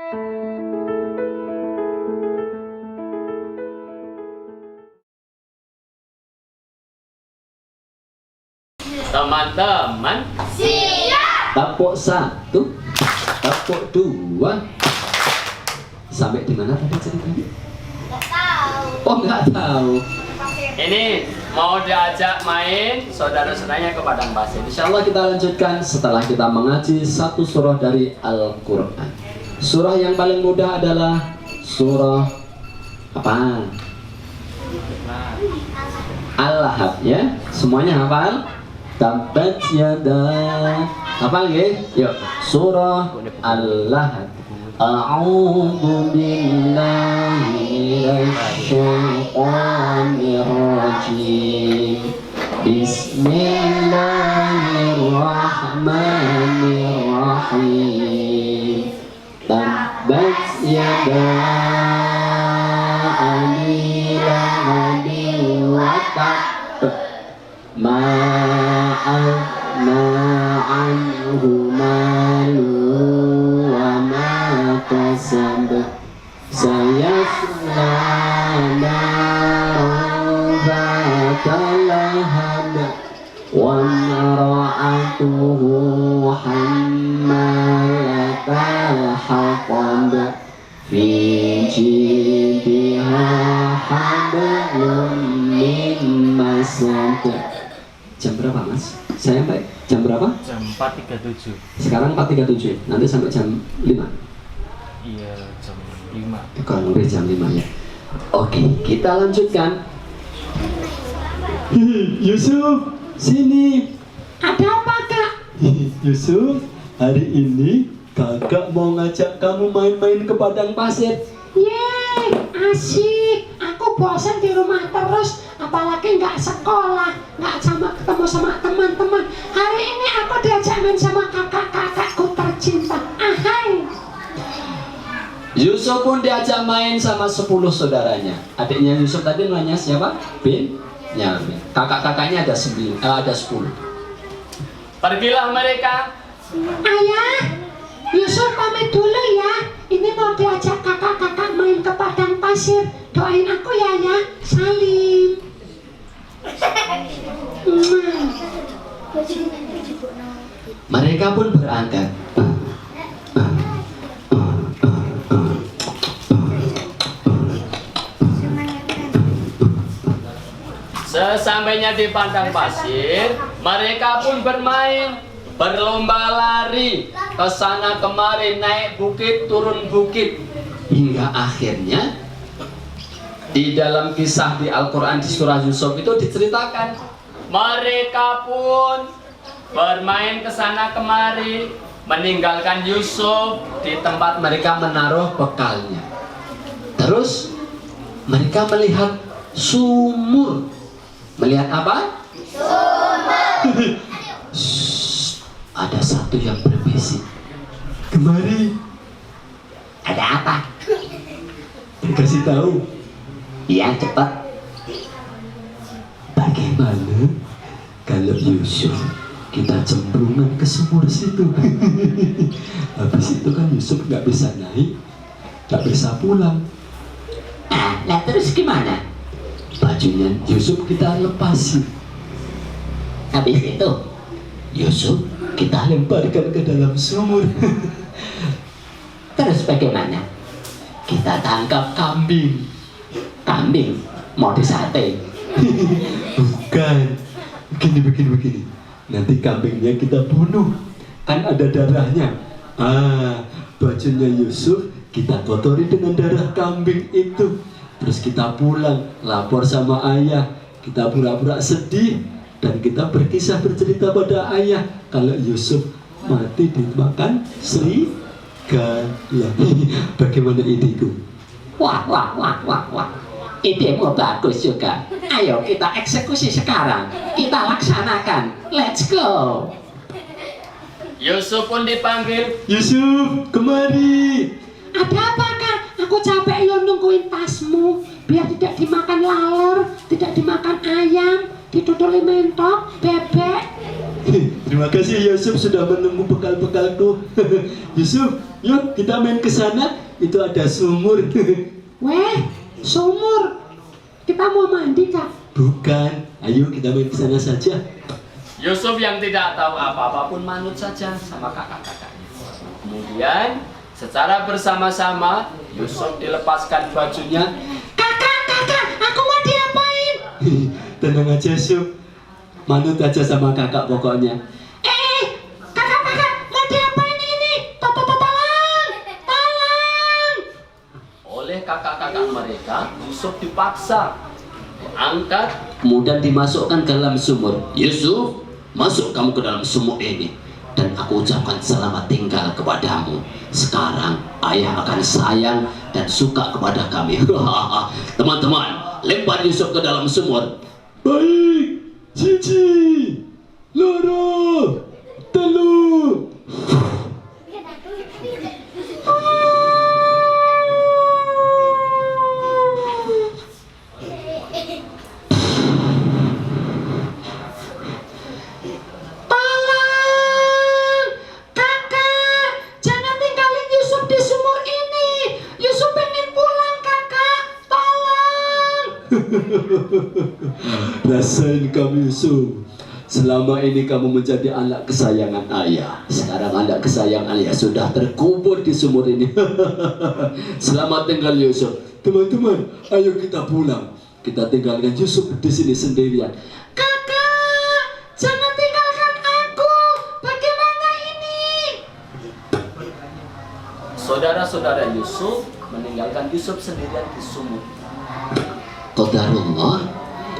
Teman-teman, Siap. Tepuk 1, tepuk 2. Sampai di mana tadi ceritanya? Nggak tahu. Oh, nggak tahu. ini mau diajak main saudara-saudaranya ke padang pasir. Insya Allah kita lanjutkan setelah kita mengaji satu surah dari Al-Quran. Surah yang paling mudah adalah surah apa? Al-Lahab, ya. Semuanya hafal? Tabbat yada. Hafal nggih? Yuk, surah Al-Lahab. A'udzu billahi minasyaitonir rajim. Bismillahirrahmanirrahim. Tabbat yada abi lahabin wa tab. Ma aghna anhu maluhu wa ma kasab. Sayasla naran dhata lahab wa imra'atuhu hammalatal hatab fi jidiha hablum min masad. Jam berapa, Mas? Saya sampai jam berapa? Jam 4.37. Sekarang 4.37. Nanti sampai jam 5. Iya, jam 5. Kurang lebih jam 5 ya. Oke, kita lanjutkan. Yusuf, sini. Ada apa, Kak? Yusuf, hari ini kakak mau ngajak kamu main-main ke padang pasir. Yeay, asik. Aku bosan di rumah terus, apalagi nggak sekolah, nggak ketemu sama teman-teman. Hari ini aku diajak main sama kakak-kakakku tercinta. Ahai. Yusuf pun diajak main sama 10 saudaranya. Adiknya Yusuf tadi namanya siapa? Binyamin. Kakak-kakaknya ada 10. Pergilah mereka. Ayah, Yusuf pamit dulu ya. Ini mau diajak kakak-kakak main ke padang pasir. Doain aku ya, ya. Salim. Mereka pun berangkat. Sesampainya di padang pasir, mereka pun bermain, berlomba lari, ke sana kemari, naik bukit, turun bukit. Hingga akhirnya di dalam kisah di Al-Quran di surah Yusuf itu diceritakan Mereka pun bermain ke sana kemari, meninggalkan Yusuf di tempat mereka menaruh bekalnya. Terus mereka melihat sumur. Melihat apa? Sumur. Ada satu yang berbisik. Kemari. Ada apa? Dikasih tahu. Iya, cepat. Bagaimana kalau Yusuf kita cemplungan ke sumur situ? Habis itu kan Yusuf nggak bisa naik, nggak bisa pulang. Nah terus gimana? Bajunya Yusuf kita lepasin. Habis itu Yusuf kita lemparkan ke dalam sumur. Terus bagaimana? Kita tangkap kambing. Kambing mau disate. Bukan. Begini. Nanti kambingnya kita bunuh. Kan ada darahnya. Bajunya Yusuf kita kotori dengan darah kambing itu. Terus kita pulang, lapor sama ayah. Kita pura-pura sedih dan kita bercerita pada ayah kalau Yusuf mati dimakan serigala. Bagaimana ideku? Wah. Idemu bagus juga. Ayo kita eksekusi sekarang. Kita laksanakan. Let's go. Yusuf pun dipanggil. Yusuf, kemari. Ada apa, Kak? Aku capek ya nungguin tasmu. Biar tidak dimakan laler, tidak dimakan ayam, ditutuli mentok, bebek. Terima kasih Yusuf sudah menunggu bekal-bekalku. Yusuf, Yuk kita main ke sana. Itu ada sumur. Weh, sumur. Kita mau mandi, Kak. Bukan. Ayo kita main ke sana saja. Yusuf yang tidak tahu apa-apa pun manut saja sama kakak-kakaknya. Kemudian secara bersama-sama Yusuf dilepaskan bajunya. Kakak, aku mau diapain? Tenang aja Yusuf. Manut aja sama kakak pokoknya. Kakak, mau diapain ini? Tolong! Oleh kakak-kakak mereka, Yusuf dipaksa diangkat, kemudian dimasukkan ke dalam sumur. Yusuf, masuk kamu ke dalam sumur ini, dan aku ucapkan selamat tinggal kepadamu. Sekarang ayah akan sayang dan suka kepada kami. Teman-teman, lempar Yusuf ke dalam sumur. Baik, Cici, Loro, Telu. Tolong! Kakak, jangan tinggalin Yusuf di sumur ini. Yusuf pengen pulang, Kakak. Tolong! Rasain kamu Yusuf. Selama ini kamu menjadi anak kesayangan ayah. Sekarang anak kesayangan ayah sudah terkubur di sumur ini. Selamat tinggal Yusuf. Teman-teman, ayo kita pulang. Kita tinggalkan Yusuf di sini sendirian. Kakak, jangan tinggalkan aku. Bagaimana ini? Saudara-saudara Yusuf meninggalkan Yusuf sendirian di sumur. Qadarullah,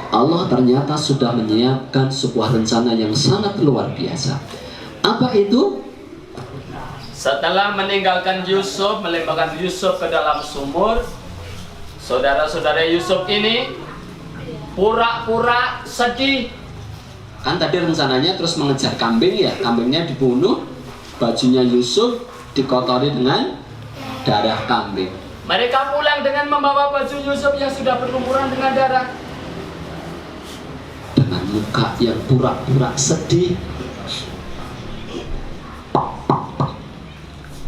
Allah ternyata sudah menyiapkan sebuah rencana yang sangat luar biasa. Apa itu? Setelah meninggalkan Yusuf, melemparkan Yusuf ke dalam sumur, saudara-saudara Yusuf ini pura-pura sedih. Kan tadi rencananya terus mengejar kambing ya, kambingnya dibunuh, bajunya Yusuf dikotori dengan darah kambing. Mereka pulang dengan membawa baju Yusuf yang sudah berlumuran dengan darah. Dengan muka yang pura-pura sedih.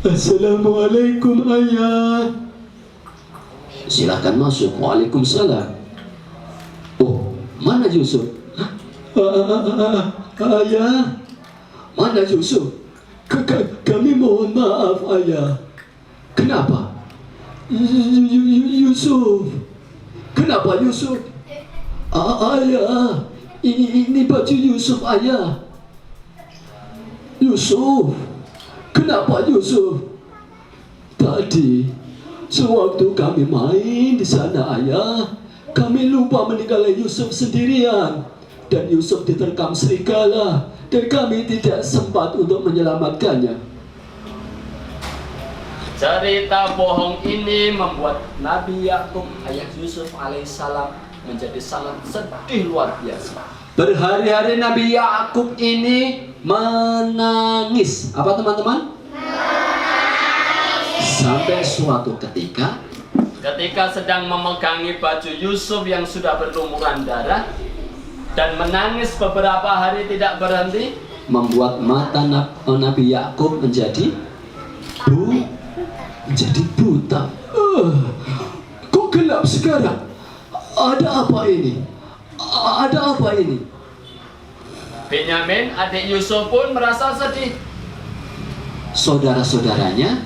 Assalamualaikum ayah. Silahkan masuk. Waalaikumsalam. Oh, mana Yusuf? Hah? Ayah, mana Yusuf? Kami mohon maaf ayah. Kenapa? Yusuf. Kenapa Yusuf? Ayah, ini baju Yusuf ayah. Yusuf, kenapa Yusuf? Tadi sewaktu kami main di sana ayah, kami lupa meninggalkan Yusuf sendirian, dan Yusuf diterkam serigala, dan kami tidak sempat untuk menyelamatkannya. Cerita bohong ini membuat Nabi Yakub ayah Yusuf alaihissalam menjadi sangat sedih luar biasa. Berhari-hari Nabi Yakub ini menangis. Apa teman-teman? Sampai suatu ketika sedang memegangi baju Yusuf yang sudah berlumuran darah dan menangis beberapa hari tidak berhenti, membuat mata Nabi Yakub menjadi buta. Kok gelap sekarang? Ada apa ini? Ada apa ini? Benyamin adik Yusuf pun merasa sedih. Saudara-saudaranya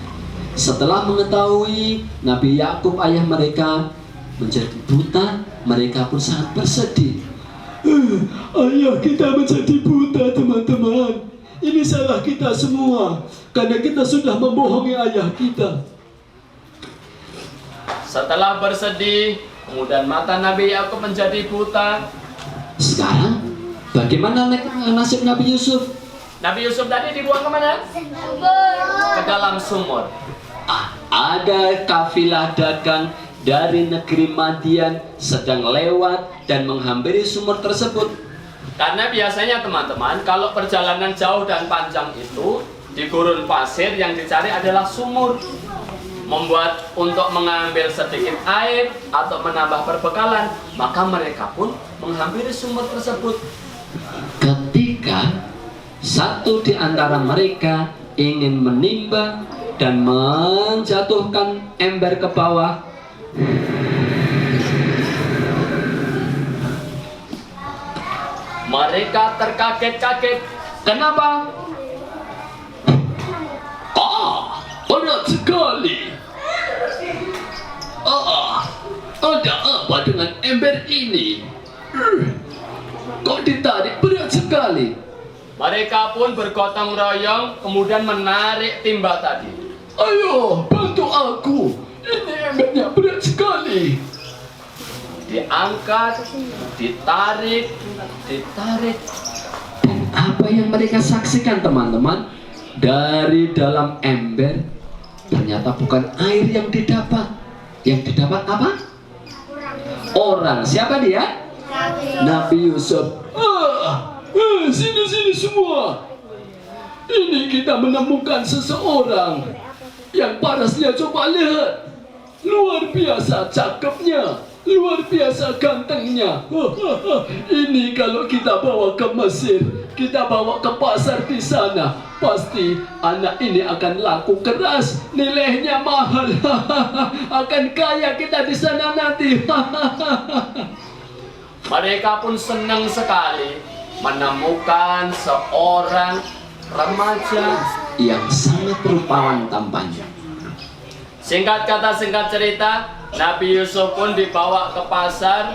setelah mengetahui Nabi Yakub ayah mereka menjadi buta, mereka pun sangat bersedih. Ayah kita menjadi buta teman-teman. Ini salah kita semua karena kita sudah membohongi ayah kita. Setelah bersedih, kemudian mata Nabi Yakub menjadi buta. Sekarang bagaimana nasib Nabi Yusuf? Nabi Yusuf tadi dibuang kemana? Ke dalam sumur. Ada kafilah dagang dari negeri Madian sedang lewat dan menghampiri sumur tersebut. Karena biasanya teman-teman, kalau perjalanan jauh dan panjang itu di gurun pasir yang dicari adalah sumur. Membuat untuk mengambil sedikit air atau menambah perbekalan, maka mereka pun menghampiri sumur tersebut. Ketika satu di antara mereka ingin menimba dan menjatuhkan ember ke bawah. Mereka terkaget-kaget. Kenapa? Berat sekali. Ada apa dengan ember ini? Kok ditarik berat sekali? Mereka pun bergotong royong kemudian menarik timba tadi. Ayo, bantu aku. Ini embernya berat sekali. Diangkat, ditarik. Dan apa yang mereka saksikan, teman-teman? Dari dalam ember ternyata bukan air yang didapat. Yang didapat apa? Orang. Siapa dia? Nabi Yusuf. Sini semua. Ini kita menemukan seseorang yang parasnya, coba lihat. Luar biasa cakepnya, luar biasa gantengnya. Ini kalau kita bawa ke Mesir, kita bawa ke pasar di sana, pasti anak ini akan laku keras, nilainya mahal. Akan kaya kita di sana nanti. Mereka pun senang sekali menemukan seorang remaja yang sangat rupawan tampannya. Singkat kata singkat cerita, Nabi Yusuf pun dibawa ke pasar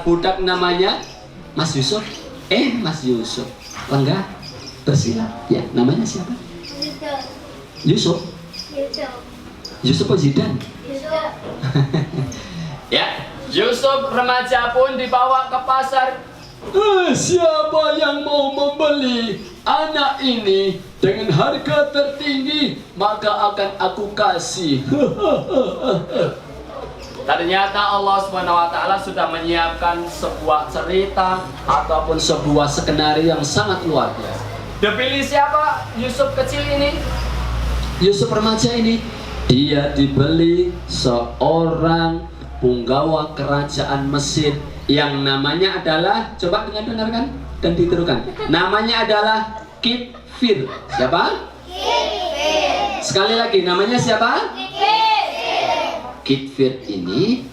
budak namanya Mas Yusuf. Mas Yusuf, Lengga, bersilah. Ya, namanya siapa? Yusuf. Yusuf Zidan. Ya, Yusuf remaja pun dibawa ke pasar. Siapa yang mau membeli anak ini dengan harga tertinggi, maka akan aku kasih. Ternyata Allah SWT sudah menyiapkan sebuah cerita ataupun sebuah skenario yang sangat luar biasa. Dipilih siapa Yusuf kecil ini? Yusuf remaja ini, dia dibeli seorang punggawa kerajaan Mesir yang namanya adalah, coba dengarkan dan ditirukan, namanya adalah Kitfir. Siapa? Kitfir. Sekali lagi, namanya siapa? Kitfir ini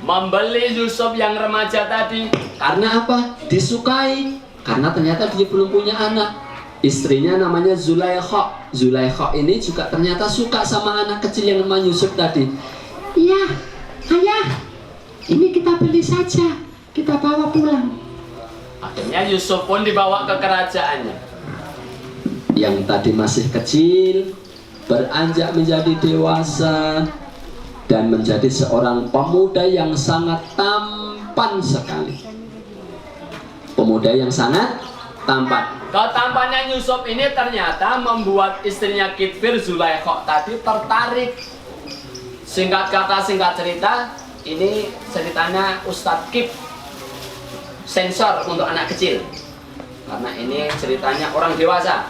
membeli Yusuf yang remaja tadi. Karena apa? Disukai. Karena ternyata dia belum punya anak. Istrinya namanya Zulaikha. Zulaikha ini juga ternyata suka sama anak kecil yang namanya Yusuf tadi. Iya, ayah, ini kita beli saja, kita bawa pulang. Akhirnya Yusuf pun dibawa ke kerajaannya. Yang tadi masih kecil, beranjak menjadi dewasa, dan menjadi seorang pemuda yang sangat tampan sekali. Pemuda yang sangat tampan. Ketampannya Yusuf ini ternyata membuat istrinya Kitfir, Zulaikha tadi tertarik. Singkat kata singkat cerita, ini ceritanya Ustadz Kip sensor untuk anak kecil, karena ini ceritanya orang dewasa.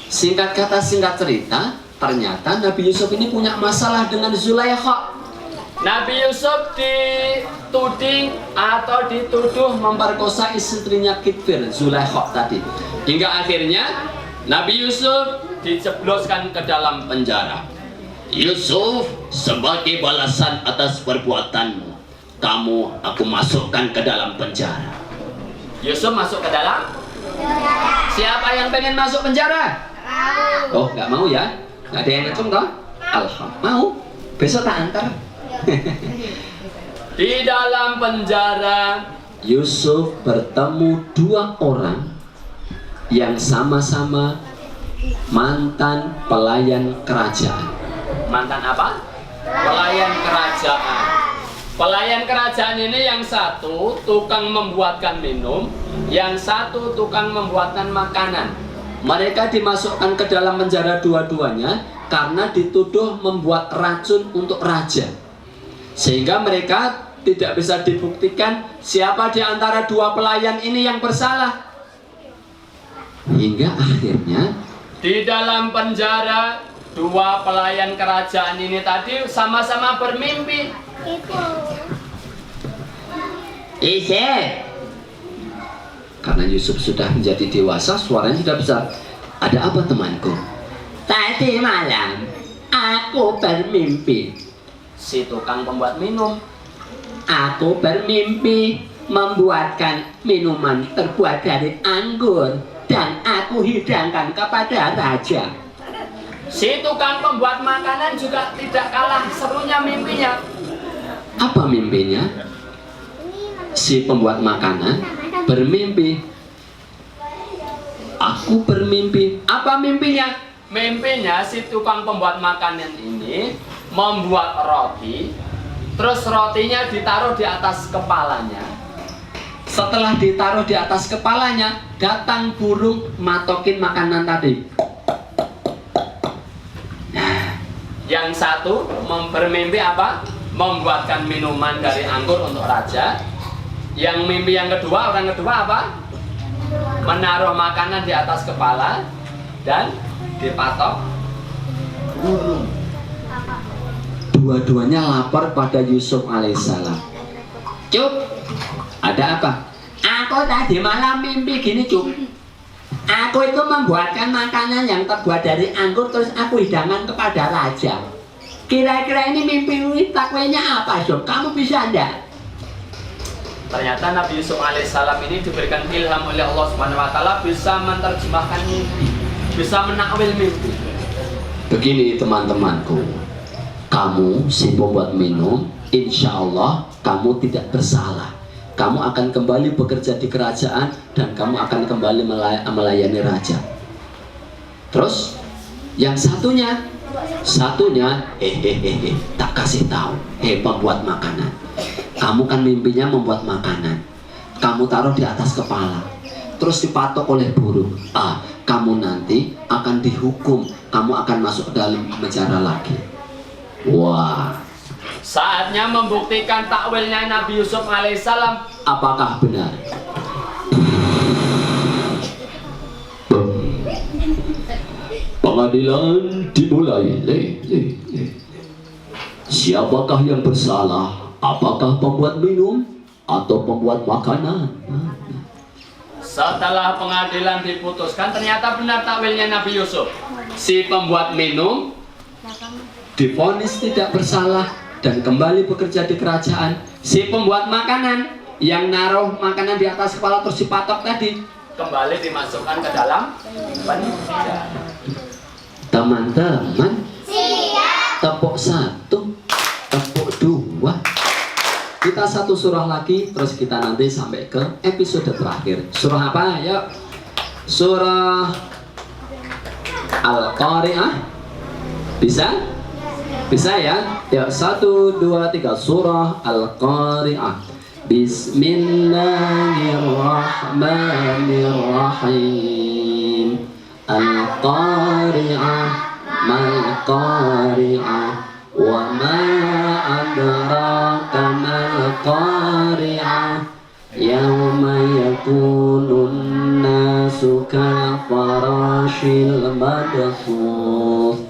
Singkat kata singkat cerita, ternyata Nabi Yusuf ini punya masalah dengan Zulaikha. Nabi Yusuf dituding atau dituduh memperkosa istrinya Kitfir, Zulaikha tadi. Hingga akhirnya Nabi Yusuf dijebloskan ke dalam penjara. Yusuf, sebagai balasan atas perbuatanmu, kamu aku masukkan ke dalam penjara. Yusuf masuk ke dalam? Siapa yang pengen masuk penjara? Oh, nggak mau ya? Nggak ada yang ngecung toh? Alhamdulillah. Mau? Besok tak antar. Di dalam penjara, Yusuf bertemu dua orang yang sama-sama mantan pelayan kerajaan. Mantan apa? Pelayan kerajaan. Pelayan kerajaan ini yang satu tukang membuatkan minum, yang satu tukang membuatkan makanan. Mereka dimasukkan ke dalam penjara dua-duanya karena dituduh membuat racun untuk raja. Sehingga mereka tidak bisa dibuktikan siapa di antara dua pelayan ini yang bersalah. Hingga akhirnya di dalam penjara dua pelayan kerajaan ini tadi sama-sama bermimpi. Karena Yusuf sudah menjadi dewasa, suaranya sudah besar. Ada apa temanku? Tadi malam Aku bermimpi. Si tukang pembuat minum. Aku bermimpi membuatkan minuman terbuat dari anggur dan aku hidangkan kepada raja. Si tukang pembuat makanan juga tidak kalah serunya mimpinya. Apa mimpinya? Si pembuat makanan bermimpi. Aku bermimpi. Apa mimpinya? Mimpinya si tukang pembuat makanan ini membuat roti, terus rotinya ditaruh di atas kepalanya. Setelah ditaruh di atas kepalanya, datang burung matokin makanan tadi. Nah, yang satu bermimpi apa? Membuatkan minuman dari anggur untuk raja. Yang mimpi yang kedua, orang kedua apa? Menaruh makanan di atas kepala dan dipatok burung. Dua-duanya lapor pada Yusuf alaihissalam. Cuk, ada apa? Aku tadi malam mimpi gini, Cuk. Aku itu membuatkan makanan yang terbuat dari anggur, terus aku hidangkan kepada raja. Kira-kira ini mimpi takwenya apa, Cuk? Kamu bisa enggak? Ternyata Nabi Yusuf alaihissalam ini diberikan ilham oleh Allah Subhanahu wa taala bisa menerjemahkan mimpi, bisa menakwil mimpi. Begini teman-temanku, kamu si pembuat minum, insya Allah kamu tidak bersalah. Kamu akan kembali bekerja di kerajaan dan kamu akan kembali melayani raja. Terus yang satunya tak kasih tahu. Pembuat makanan, kamu kan mimpinya membuat makanan, kamu taruh di atas kepala, terus dipatok oleh burung. Kamu nanti akan dihukum, kamu akan masuk dalam penjara lagi. Wah, saatnya membuktikan takwilnya Nabi Yusuf alaihissalam. Apakah benar? Pengadilan dimulai. Siapakah yang bersalah? Apakah pembuat minum atau pembuat makanan? Setelah pengadilan diputuskan, ternyata benar takwilnya Nabi Yusuf. Si pembuat minum divonis tidak bersalah dan kembali bekerja di kerajaan. Si pembuat makanan yang naruh makanan di atas kepala terus dipatok tadi kembali dimasukkan ke dalam penjara. Teman-teman, tepuk satu, tepuk dua. Kita satu surah lagi, terus kita nanti sampai ke episode terakhir. Surah apa? Yuk. Surah Al-Qari'ah. Bisa? Bisa ya? Yuk, 1, 2, 3. Surah Al-Qari'ah. Bismillahirrahmanirrahim. Al-Qari'ah, Mal-Qari'ah, wa ma adraka mal-Qari'ah, yawma yakunun nasu kal-farashil madfuth,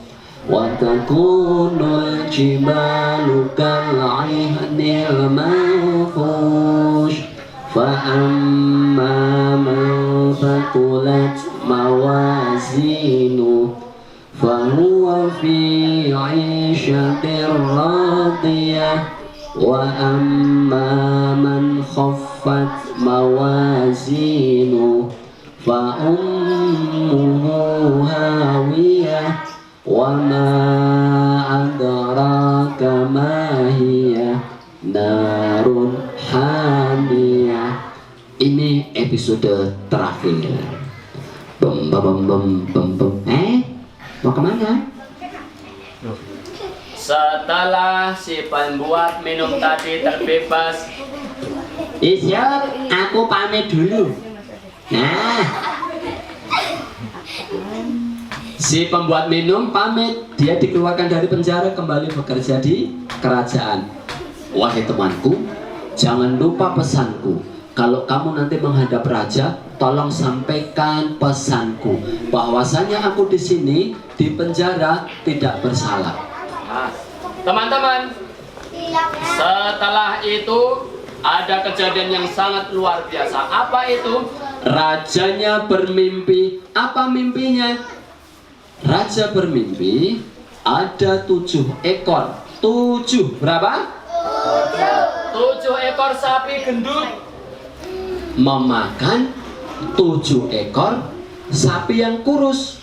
wa takunul jibalu kal-'ihnil manfush, fa amma man thaqulat mawazinu fahuwa fi 'ishatin radiyah, wa amma man khaffat mawazinu fa ummuhu hawiyah, wa ma adraka ma hiya narun hamiyah. Ini episode terakhir. Mau kemana? Setelah si pembuat minum tadi terbebas, Isyok, aku pamit dulu. Nah, si pembuat minum pamit, dia dikeluarkan dari penjara, kembali bekerja di kerajaan. Wahai temanku, jangan lupa pesanku. Kalau kamu nanti menghadap raja, tolong sampaikan pesanku bahwasanya aku di sini di penjara tidak bersalah. Nah, teman-teman, setelah itu ada kejadian yang sangat luar biasa. Apa itu? Rajanya bermimpi. Apa mimpinya? Raja bermimpi ada 7 ekor. 7 berapa? 7 ekor sapi gendut memakan 7 ekor sapi yang kurus.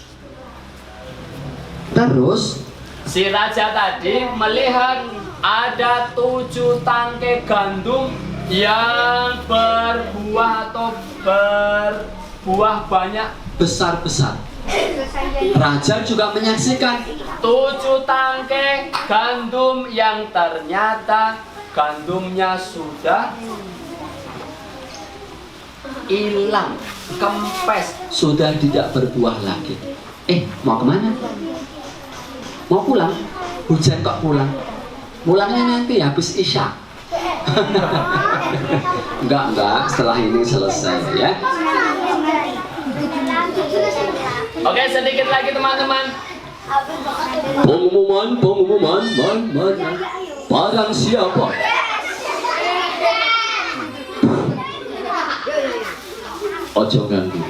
Terus si raja tadi melihat ada 7 tangkai gandum yang berbuah atau berbuah banyak besar-besar. Raja juga menyaksikan 7 tangkai gandum yang ternyata gandumnya sudah hilang, kempes, sudah tidak berbuah lagi. Mau kemana? Mau pulang? Hujan kok pulang? Pulangnya nanti habis isya. Enggak, setelah ini selesai ya. Oke, sedikit lagi teman-teman. Pengumuman, barang siapa ojo ganggu.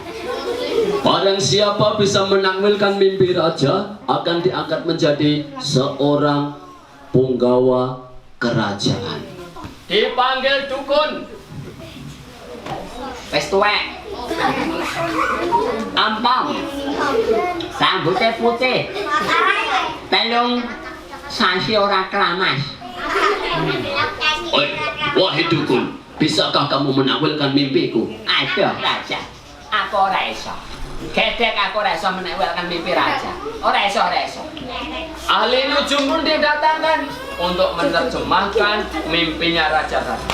Barang siapa bisa menakwilkan mimpi raja akan diangkat menjadi seorang punggawa kerajaan. Dipanggil dukun. Wes tuwek. Ampang. Sambutnya putih. Telung sasi ora keramas. Wahai dukun, bisakah kamu menakwilkan mimpiku? Aduh raja, aku ora iso. Gedek aku ora iso menakwilkan mimpi raja. Ora iso. Ahli nujum pun didatangkan untuk menerjemahkan mimpinya raja tadi.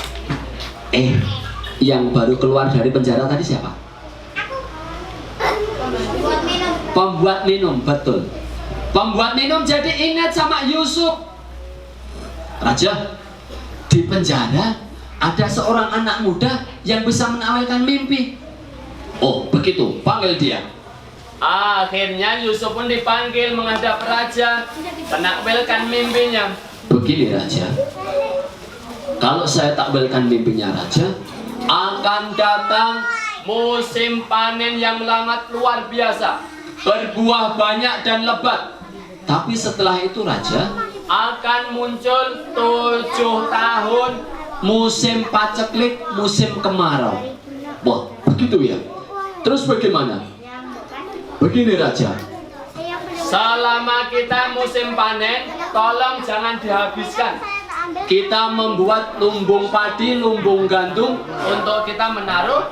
Yang baru keluar dari penjara tadi siapa? Pembuat minum, betul. Pembuat minum jadi ingat sama Yusuf. Raja, di penjara ada seorang anak muda yang bisa menakwilkan mimpi. Oh begitu, panggil dia. Akhirnya Yusuf pun dipanggil menghadap raja, menakwilkan mimpinya. Begini raja, kalau saya takwilkan mimpinya raja, akan datang musim panen yang sangat luar biasa, berbuah banyak dan lebat. Tapi setelah itu raja, akan muncul 7 tahun musim paceklik, musim kemarau. Wah, begitu ya. Terus bagaimana? Begini raja, selama kita musim panen, tolong jangan dihabiskan. Kita membuat lumbung padi, lumbung gandum untuk kita menaruh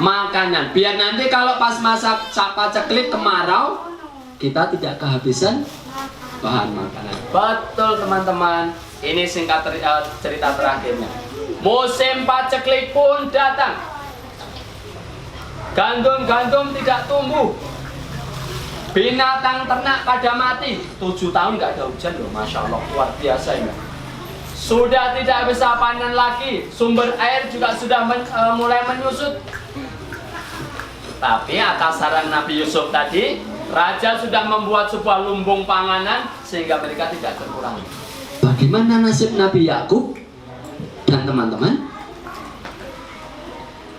makanan. Biar nanti kalau pas masa paceklik kemarau, kita tidak kehabisan bahan makanan. Betul teman-teman. Ini singkat cerita terakhirnya. Musim paceklik pun datang. Gandum-gandum tidak tumbuh. Binatang ternak pada mati. 7 tahun nggak ada hujan loh, masya Allah, luar biasa ini. Sudah tidak bisa panen lagi. Sumber air juga sudah mulai menyusut. Tapi atas saran Nabi Yusuf tadi, raja sudah membuat sebuah lumbung panganan sehingga mereka tidak kekurangan. Bagaimana nasib Nabi Yakub dan teman-teman?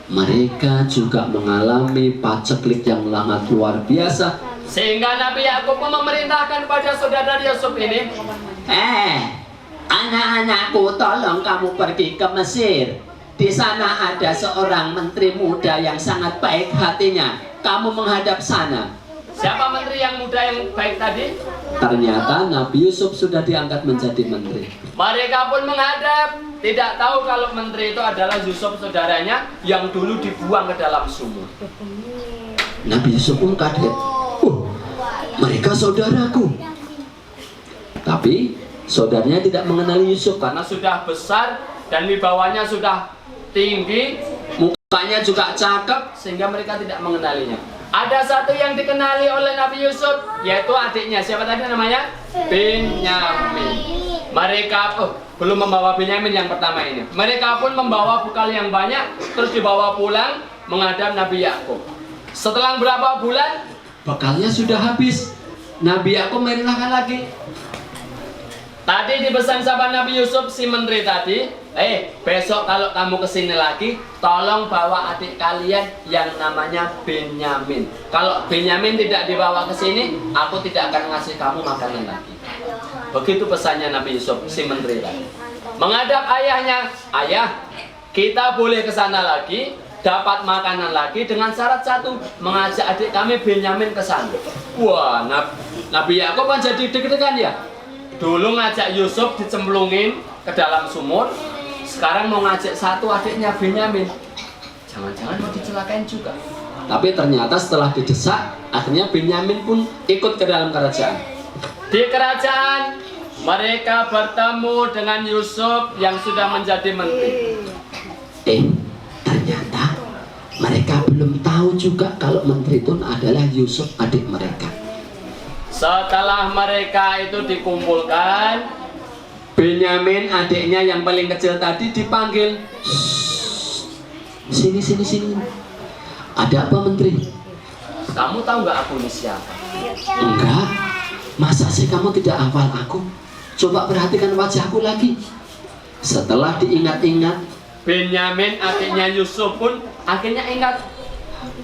Mereka juga mengalami paceklik yang sangat luar biasa. Sehingga Nabi Yakub memerintahkan pada saudara Yusuf ini, anak-anakku, tolong kamu pergi ke Mesir. Di sana ada seorang menteri muda yang sangat baik hatinya. Kamu menghadap sana. Siapa menteri yang muda yang baik tadi? Ternyata Nabi Yusuf sudah diangkat menjadi menteri. Mereka pun menghadap, tidak tahu kalau menteri itu adalah Yusuf saudaranya yang dulu dibuang ke dalam sumur. Nabi Yusuf pun kaget. Mereka saudaraku. Tapi saudaranya tidak mengenali Yusuf karena sudah besar dan wibawanya sudah tinggi, mukanya juga cakep sehingga mereka tidak mengenalinya. Ada satu yang dikenali oleh Nabi Yusuf, yaitu adiknya. Siapa tadi namanya? Binyamin. Mereka belum membawa Binyamin yang pertama ini. Mereka pun membawa bekal yang banyak, terus dibawa pulang menghadap Nabi Yakub. Setelah berapa bulan, bekalnya sudah habis. Nabi Yakub merintahkan lagi. Tadi dipesan sama Nabi Yusuf si menteri tadi, besok kalau kamu kesini lagi, tolong bawa adik kalian yang namanya Benyamin. Kalau Benyamin tidak dibawa ke sini, aku tidak akan ngasih kamu makanan lagi. Begitu pesannya Nabi Yusuf, si menteri tadi. Menghadap ayahnya, ayah, kita boleh ke sana lagi, dapat makanan lagi dengan syarat satu, mengajak adik kami Benyamin ke sana. Wah, Nabi Yakub kan jadi deg-degan ya. Dulu ngajak Yusuf dicemplungin ke dalam sumur, sekarang mau ngajak satu adiknya Benyamin. Jangan-jangan mau dicelakain juga. Tapi ternyata setelah didesak, akhirnya Benyamin pun ikut ke dalam kerajaan. Di kerajaan, mereka bertemu dengan Yusuf yang sudah menjadi menteri. Ternyata mereka belum tahu juga kalau menteri itu adalah Yusuf, adik mereka. Setelah mereka itu dikumpulkan, Benyamin adiknya yang paling kecil tadi dipanggil. Sini. Ada apa menteri? Kamu tahu nggak aku ini siapa? Enggak. Masa sih kamu tidak hafal aku? Coba perhatikan wajahku lagi. Setelah diingat-ingat, Benyamin adiknya Yusuf pun akhirnya ingat.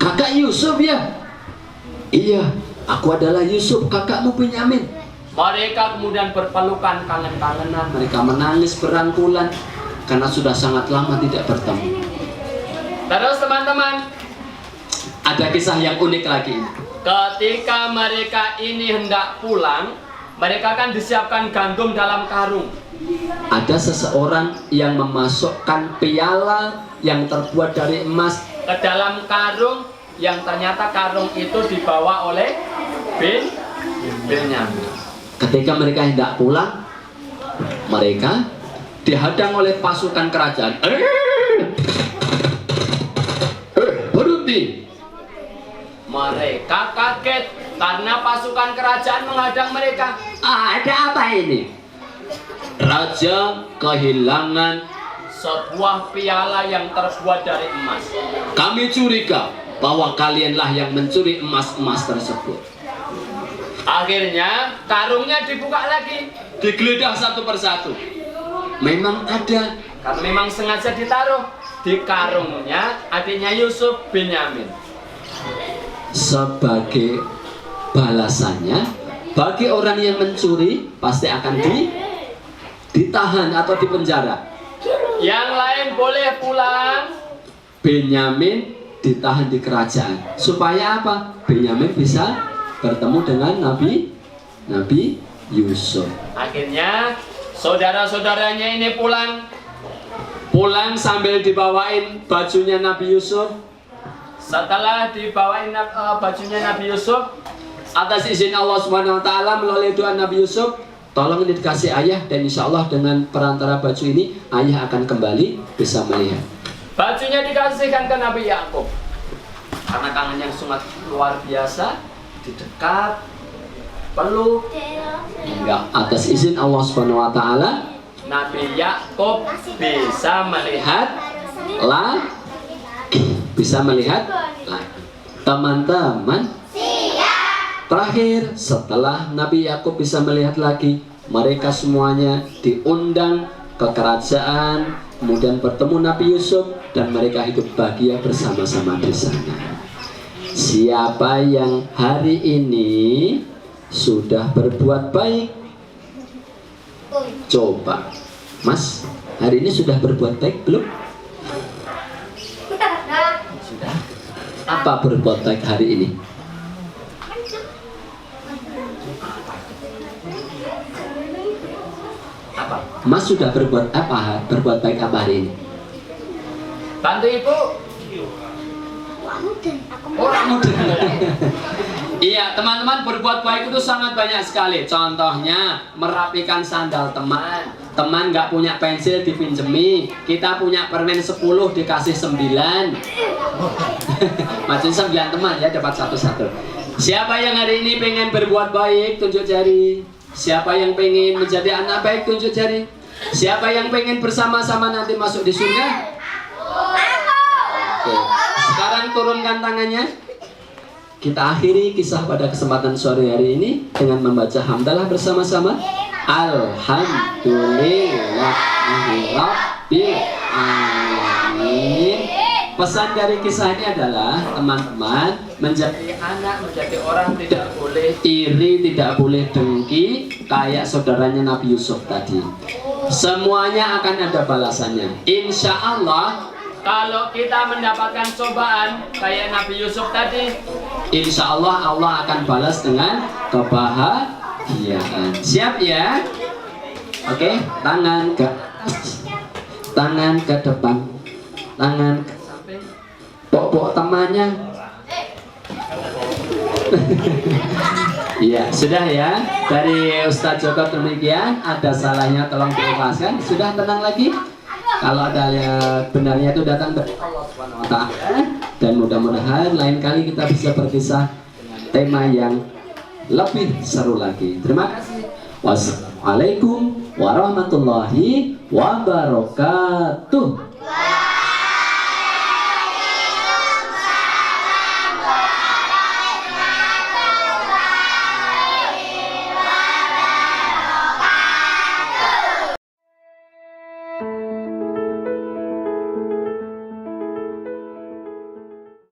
Kakak Yusuf ya? Iya, aku adalah Yusuf, kakakmu Benyamin. Mereka kemudian berpelukan, kangen-kangenan. Mereka menangis berangkulan karena sudah sangat lama tidak bertemu. Terus teman-teman, ada kisah yang unik lagi. Ketika mereka ini hendak pulang, mereka kan disiapkan gandum dalam karung. Ada seseorang yang memasukkan piala yang terbuat dari emas ke dalam karung, yang ternyata karung itu dibawa oleh Benyamin. Ketika mereka hendak pulang, mereka dihadang oleh pasukan kerajaan. Berhenti! Mereka kaget karena pasukan kerajaan menghadang mereka. Ada apa ini? Raja kehilangan sebuah piala yang terbuat dari emas. Kami curiga bahwa kalianlah yang mencuri emas-emas tersebut. Akhirnya karungnya dibuka lagi, digeledah satu persatu. Memang ada, karena memang sengaja ditaruh di karungnya adiknya Yusuf, Benyamin. Sebagai balasannya, bagi orang yang mencuri pasti akan ditahan atau dipenjara. Yang lain boleh pulang, Benyamin ditahan di kerajaan. Supaya apa? Benyamin bisa bertemu dengan Nabi Yusuf. Akhirnya saudara-saudaranya ini pulang sambil dibawain bajunya Nabi Yusuf. Setelah dibawain bajunya Nabi Yusuf, atas izin Allah Subhanahu wa taala melalui doa Nabi Yusuf, tolong ini dikasih ayah, dan insya Allah dengan perantara baju ini ayah akan kembali bisa melihat. Bajunya dikasihkan ke Nabi Yakub. Karena kangen yang sangat luar biasa, didekat, peluk. Enggak, atas izin Allah Subhanahu wa taala, Nabi Yakub bisa melihat lagi. Teman-teman, terakhir setelah Nabi Yakub bisa melihat lagi, mereka semuanya diundang ke kerajaan, kemudian bertemu Nabi Yusuf, dan mereka hidup bahagia bersama-sama di sana. Siapa yang hari ini sudah berbuat baik? Coba, Mas, hari ini sudah berbuat baik belum? Sudah. Apa berbuat baik hari ini? Apa? Mas sudah berbuat apa? Berbuat baik apa hari ini? Bantu ibu. Orang muda. Iya, teman-teman, berbuat baik itu sangat banyak sekali. Contohnya merapikan sandal teman. Teman nggak punya pensil dipinjemi. Kita punya permen 10 dikasih 9. Maksudnya 9 teman ya, dapat satu-satu. Siapa yang hari ini pengen berbuat baik, tunjuk jari. Siapa yang pengen menjadi anak baik, tunjuk jari. Siapa yang pengen bersama-sama nanti masuk di surga? Oke. Sekarang turunkan tangannya. Kita akhiri kisah pada kesempatan sore hari ini dengan membaca hamdalah bersama-sama. Alhamdulillahirabbil alamin. Pesan dari kisah ini adalah teman-teman, menjadi anak, menjadi orang tidak boleh iri, tidak boleh dengki, kayak saudaranya Nabi Yusuf tadi. Semuanya akan ada balasannya. Insya Allah, kalau kita mendapatkan cobaan kayak Nabi Yusuf tadi, insya Allah Allah akan balas dengan kebahagiaan. Siap ya? Oke, tangan ke atas, tangan ke depan, tangan ke samping, pok temannya. Iya, sudah ya. Dari Ustadz Joko demikian. Ada salahnya tolong dilepaskan. Sudah tenang lagi. Kalau ada yang benarnya itu datang dari Allah Subhanahu wa Ta'ala. Dan mudah-mudahan lain kali kita bisa berkisah dengan tema yang lebih seru lagi. Terima kasih. Wassalamualaikum warahmatullahi wabarakatuh.